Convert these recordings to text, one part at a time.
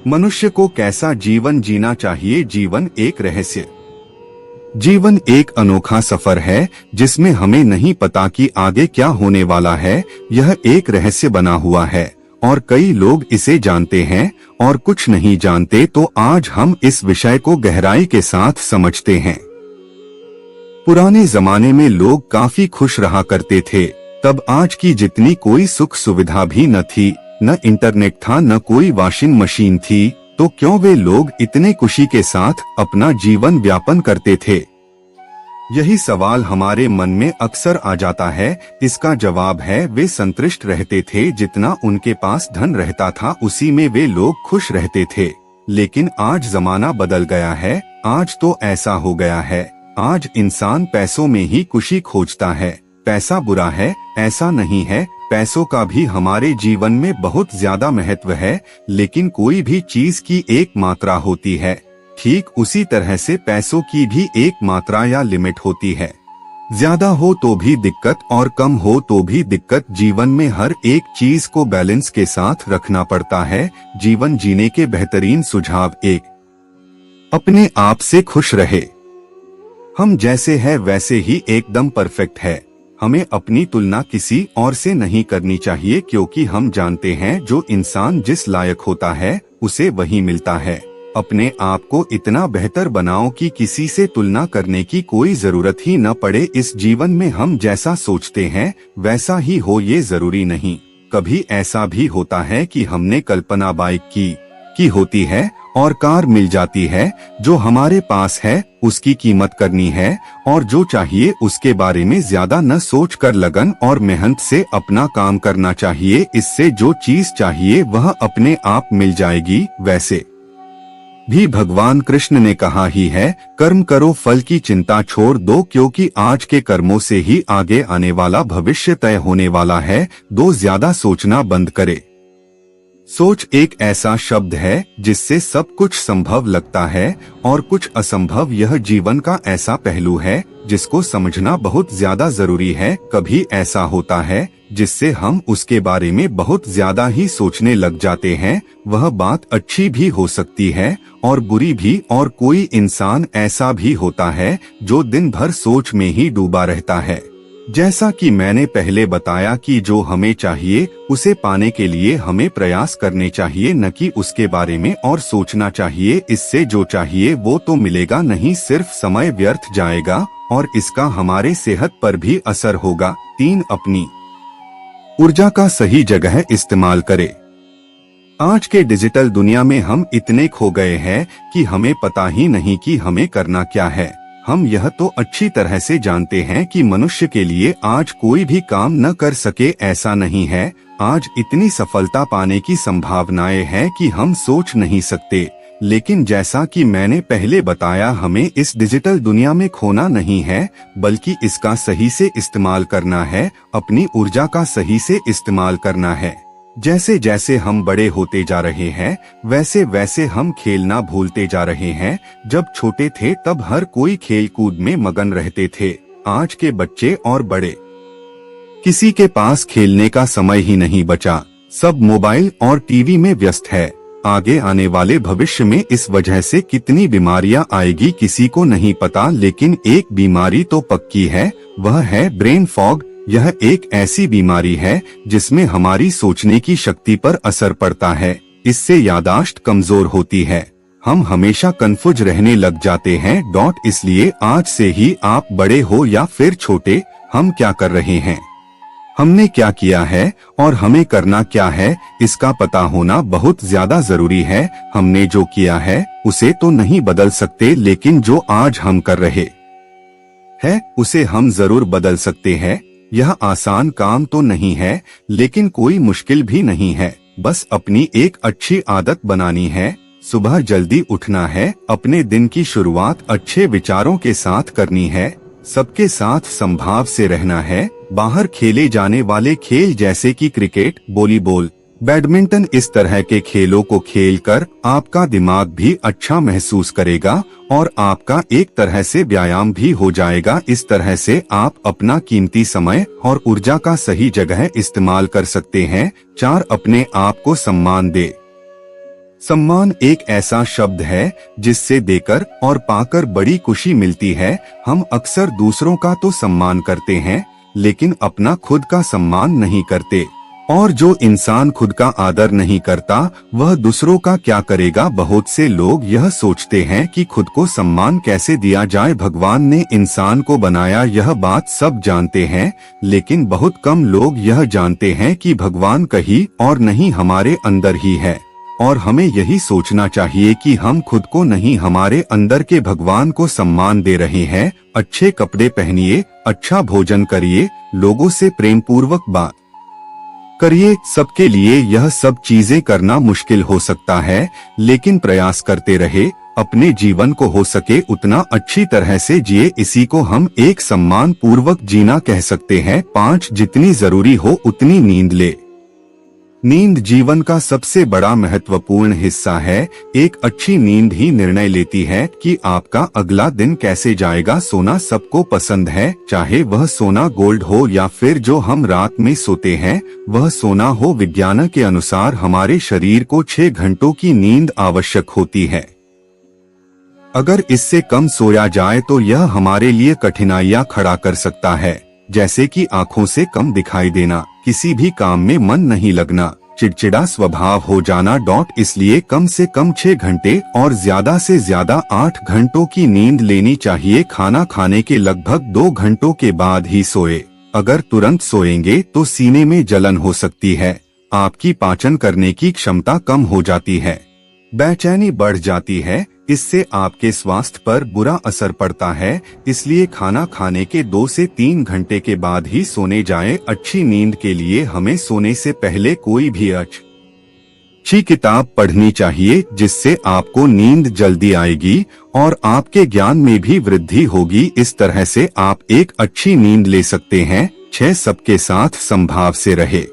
मनुष्य को कैसा जीवन जीना चाहिए। जीवन एक रहस्य। जीवन एक अनोखा सफर है जिसमें हमें नहीं पता कि आगे क्या होने वाला है। यह एक रहस्य बना हुआ है और कई लोग इसे जानते हैं और कुछ नहीं जानते। तो आज हम इस विषय को गहराई के साथ समझते हैं। पुराने जमाने में लोग काफी खुश रहा करते थे। तब आज की जितनी कोई सुख सुविधा भी न थी, न इंटरनेट था, न कोई वॉशिंग मशीन थी, तो क्यों वे लोग इतने खुशी के साथ अपना जीवन व्यापन करते थे? यही सवाल हमारे मन में अक्सर आ जाता है। इसका जवाब है, वे संतुष्ट रहते थे। जितना उनके पास धन रहता था उसी में वे लोग खुश रहते थे। लेकिन आज जमाना बदल गया है। आज तो ऐसा हो गया है, आज इंसान पैसों में ही खुशी खोजता है। पैसा बुरा है ऐसा नहीं है, पैसों का भी हमारे जीवन में बहुत ज्यादा महत्व है। लेकिन कोई भी चीज की एक मात्रा होती है, ठीक उसी तरह से पैसों की भी एक मात्रा या लिमिट होती है। ज्यादा हो तो भी दिक्कत और कम हो तो भी दिक्कत। जीवन में हर एक चीज को बैलेंस के साथ रखना पड़ता है। जीवन जीने के बेहतरीन सुझाव एक, अपने आप से खुश रहे। हम जैसे हैं वैसे ही एकदम परफेक्ट है। हमें अपनी तुलना किसी और से नहीं करनी चाहिए, क्योंकि हम जानते हैं जो इंसान जिस लायक होता है उसे वही मिलता है। अपने आप को इतना बेहतर बनाओ कि किसी से तुलना करने की कोई जरूरत ही न पड़े। इस जीवन में हम जैसा सोचते हैं वैसा ही हो ये जरूरी नहीं। कभी ऐसा भी होता है कि हमने कल्पना बाइक की होती है और कार मिल जाती है। जो हमारे पास है उसकी कीमत करनी है और जो चाहिए उसके बारे में ज्यादा न सोच कर लगन और मेहनत से अपना काम करना चाहिए। इससे जो चीज चाहिए वह अपने आप मिल जाएगी। वैसे भी भगवान कृष्ण ने कहा ही है, कर्म करो फल की चिंता छोड़ दो, क्योंकि आज के कर्मों से ही आगे आने वाला भविष्य तय होने वाला है। दो ज्यादा सोचना बंद करे। सोच एक ऐसा शब्द है जिससे सब कुछ संभव लगता है और कुछ असंभव। यह जीवन का ऐसा पहलू है जिसको समझना बहुत ज्यादा जरूरी है। कभी ऐसा होता है जिससे हम उसके बारे में बहुत ज्यादा ही सोचने लग जाते हैं। वह बात अच्छी भी हो सकती है और बुरी भी। और कोई इंसान ऐसा भी होता है जो दिन भर सोच में ही डूबा रहता है। जैसा कि मैंने पहले बताया कि जो हमें चाहिए उसे पाने के लिए हमें प्रयास करने चाहिए, न कि उसके बारे में और सोचना चाहिए। इससे जो चाहिए वो तो मिलेगा नहीं, सिर्फ समय व्यर्थ जाएगा और इसका हमारे सेहत पर भी असर होगा। 3, अपनी ऊर्जा का सही जगह इस्तेमाल करें। आज के डिजिटल दुनिया में हम इतने खो गए हैं कि हमें पता ही नहीं कि हमें करना क्या है। हम यह तो अच्छी तरह से जानते हैं कि मनुष्य के लिए आज कोई भी काम न कर सके ऐसा नहीं है। आज इतनी सफलता पाने की संभावनाएं हैं कि हम सोच नहीं सकते। लेकिन जैसा कि मैंने पहले बताया, हमें इस डिजिटल दुनिया में खोना नहीं है, बल्कि इसका सही से इस्तेमाल करना है। अपनी ऊर्जा का सही से इस्तेमाल करना है। जैसे जैसे हम बड़े होते जा रहे हैं वैसे वैसे हम खेलना भूलते जा रहे हैं। जब छोटे थे तब हर कोई खेल कूद में मगन रहते थे। आज के बच्चे और बड़े किसी के पास खेलने का समय ही नहीं बचा। सब मोबाइल और टीवी में व्यस्त है। आगे आने वाले भविष्य में इस वजह से कितनी बीमारियां आएगी किसी को नहीं पता। लेकिन एक बीमारी तो पक्की है, वह है ब्रेन फॉग। यह एक ऐसी बीमारी है जिसमें हमारी सोचने की शक्ति पर असर पड़ता है। इससे याददाश्त कमजोर होती है। हम हमेशा कंफ्यूज रहने लग जाते हैं। इसलिए आज से ही आप बड़े हो या फिर छोटे, हम क्या कर रहे हैं, हमने क्या किया है और हमें करना क्या है, इसका पता होना बहुत ज्यादा जरूरी है। हमने जो किया है उसे तो नहीं बदल सकते, लेकिन जो आज हम कर रहे हैं उसे हम जरूर बदल सकते हैं। यह आसान काम तो नहीं है, लेकिन कोई मुश्किल भी नहीं है। बस अपनी एक अच्छी आदत बनानी है। सुबह जल्दी उठना है, अपने दिन की शुरुआत अच्छे विचारों के साथ करनी है, सबके साथ संभाव से रहना है। बाहर खेले जाने वाले खेल जैसे कि क्रिकेट, वॉलीबॉल, बैडमिंटन, इस तरह के खेलों को खेलकर आपका दिमाग भी अच्छा महसूस करेगा और आपका एक तरह से व्यायाम भी हो जाएगा। इस तरह से आप अपना कीमती समय और ऊर्जा का सही जगह इस्तेमाल कर सकते हैं। 4, अपने आप को सम्मान दे। सम्मान एक ऐसा शब्द है जिससे देकर और पाकर बड़ी खुशी मिलती है। हम अक्सर दूसरों का तो सम्मान करते हैं, लेकिन अपना खुद का सम्मान नहीं करते। और जो इंसान खुद का आदर नहीं करता, वह दूसरों का क्या करेगा। बहुत से लोग यह सोचते हैं कि खुद को सम्मान कैसे दिया जाए। भगवान ने इंसान को बनाया, यह बात सब जानते हैं, लेकिन बहुत कम लोग यह जानते हैं कि भगवान कहीं और नहीं, हमारे अंदर ही है। और हमें यही सोचना चाहिए कि हम खुद को नहीं, हमारे अंदर के भगवान को सम्मान दे रहे हैं। अच्छे कपड़े पहनिए, अच्छा भोजन करिए, लोगों से प्रेम पूर्वक बात करिए। सबके लिए यह सब चीजें करना मुश्किल हो सकता है, लेकिन प्रयास करते रहे। अपने जीवन को हो सके उतना अच्छी तरह से जिए, इसी को हम एक सम्मान पूर्वक जीना कह सकते हैं। 5 जितनी जरूरी हो उतनी नींद ले। नींद जीवन का सबसे बड़ा महत्वपूर्ण हिस्सा है। एक अच्छी नींद ही निर्णय लेती है कि आपका अगला दिन कैसे जाएगा। सोना सबको पसंद है, चाहे वह सोना गोल्ड हो या फिर जो हम रात में सोते हैं वह सोना हो। विज्ञान के अनुसार हमारे शरीर को 6 घंटों की नींद आवश्यक होती है। अगर इससे कम सोया जाए तो यह हमारे लिए कठिनाइयां खड़ा कर सकता है, जैसे कि आंखों से कम दिखाई देना, किसी भी काम में मन नहीं लगना, चिड़चिड़ा स्वभाव हो जाना। इसलिए कम से कम 6 घंटे और ज्यादा से ज्यादा 8 घंटों की नींद लेनी चाहिए। खाना खाने के लगभग 2 घंटों के बाद ही सोए। अगर तुरंत सोएंगे तो सीने में जलन हो सकती है, आपकी पाचन करने की क्षमता कम हो जाती है, बेचैनी बढ़ जाती है, इससे आपके स्वास्थ्य पर बुरा असर पड़ता है। इसलिए खाना खाने के 2 से 3 घंटे के बाद ही सोने जाएं। अच्छी नींद के लिए हमें सोने से पहले कोई भी अच्छी किताब पढ़नी चाहिए, जिससे आपको नींद जल्दी आएगी और आपके ज्ञान में भी वृद्धि होगी। इस तरह से आप एक अच्छी नींद ले सकते हैं। 6 सबके साथ समभाव से रहे।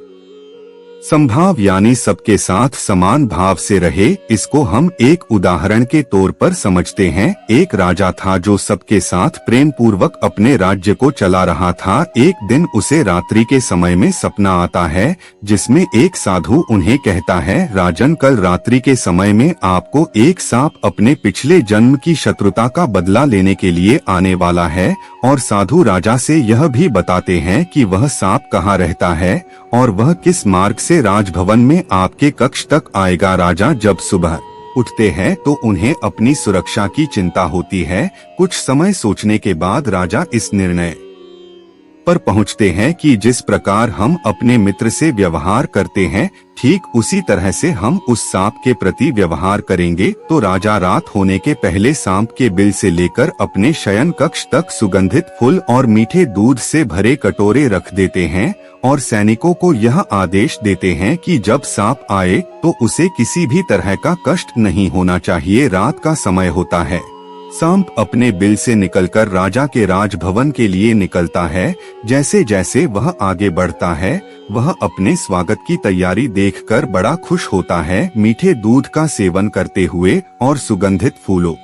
समभाव यानी सबके साथ समान भाव से रहे। इसको हम एक उदाहरण के तौर पर समझते हैं। एक राजा था जो सबके साथ प्रेम पूर्वक अपने राज्य को चला रहा था। एक दिन उसे रात्रि के समय में सपना आता है, जिसमें एक साधु उन्हें कहता है, राजन, कल रात्रि के समय में आपको एक सांप अपने पिछले जन्म की शत्रुता का बदला लेने के लिए आने वाला है। और साधु राजा से यह भी बताते हैं कि वह सांप कहाँ रहता है और वह किस मार्ग से राजभवन में आपके कक्ष तक आएगा। राजा जब सुबह उठते हैं तो उन्हें अपनी सुरक्षा की चिंता होती है। कुछ समय सोचने के बाद राजा इस निर्णय पर पहुंचते हैं कि जिस प्रकार हम अपने मित्र से व्यवहार करते हैं, ठीक उसी तरह से हम उस सांप के प्रति व्यवहार करेंगे। तो राजा रात होने के पहले सांप के बिल से लेकर अपने शयन कक्ष तक सुगंधित फूल और मीठे दूध से भरे कटोरे रख देते हैं और सैनिकों को यह आदेश देते हैं कि जब सांप आए तो उसे किसी भी तरह का कष्ट नहीं होना चाहिए। रात का समय होता है। सांप अपने बिल से निकलकर राजा के राजभवन के लिए निकलता है। जैसे जैसे वह आगे बढ़ता है, वह अपने स्वागत की तैयारी देखकर बड़ा खुश होता है। मीठे दूध का सेवन करते हुए और सुगंधित फूलों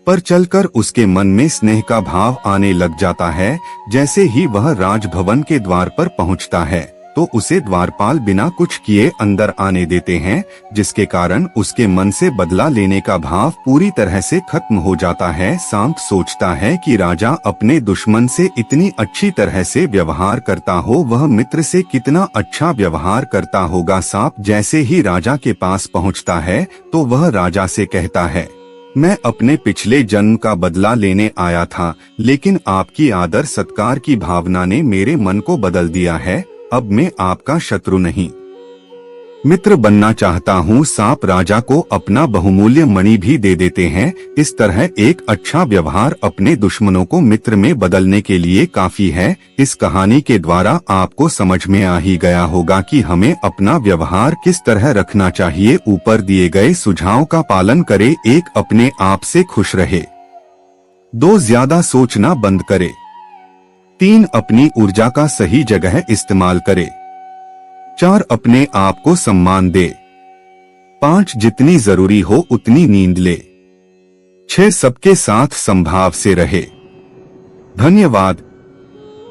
पर चलकर उसके मन में स्नेह का भाव आने लग जाता है। जैसे ही वह राजभवन के द्वार पर पहुंचता है तो उसे द्वारपाल बिना कुछ किए अंदर आने देते हैं, जिसके कारण उसके मन से बदला लेने का भाव पूरी तरह से खत्म हो जाता है। सांप सोचता है कि राजा अपने दुश्मन से इतनी अच्छी तरह से व्यवहार करता हो, वह मित्र से कितना अच्छा व्यवहार करता होगा। सांप जैसे ही राजा के पास पहुंचता है तो वह राजा से कहता है, मैं अपने पिछले जन्म का बदला लेने आया था, लेकिन आपकी आदर सत्कार की भावना ने मेरे मन को बदल दिया है। अब मैं आपका शत्रु नहीं, मित्र बनना चाहता हूँ। सांप राजा को अपना बहुमूल्य मणि भी दे देते हैं। इस तरह एक अच्छा व्यवहार अपने दुश्मनों को मित्र में बदलने के लिए काफी है। इस कहानी के द्वारा आपको समझ में आ ही गया होगा कि हमें अपना व्यवहार किस तरह रखना चाहिए। ऊपर दिए गए सुझाव का पालन करें। 1. अपने आप से खुश रहे। 2. ज्यादा सोचना बंद करे। 3. अपनी ऊर्जा का सही जगह इस्तेमाल करे। 4. अपने आप को सम्मान दे। 5. जितनी जरूरी हो उतनी नींद ले। 6. सबके साथ संभाव से रहे। धन्यवाद।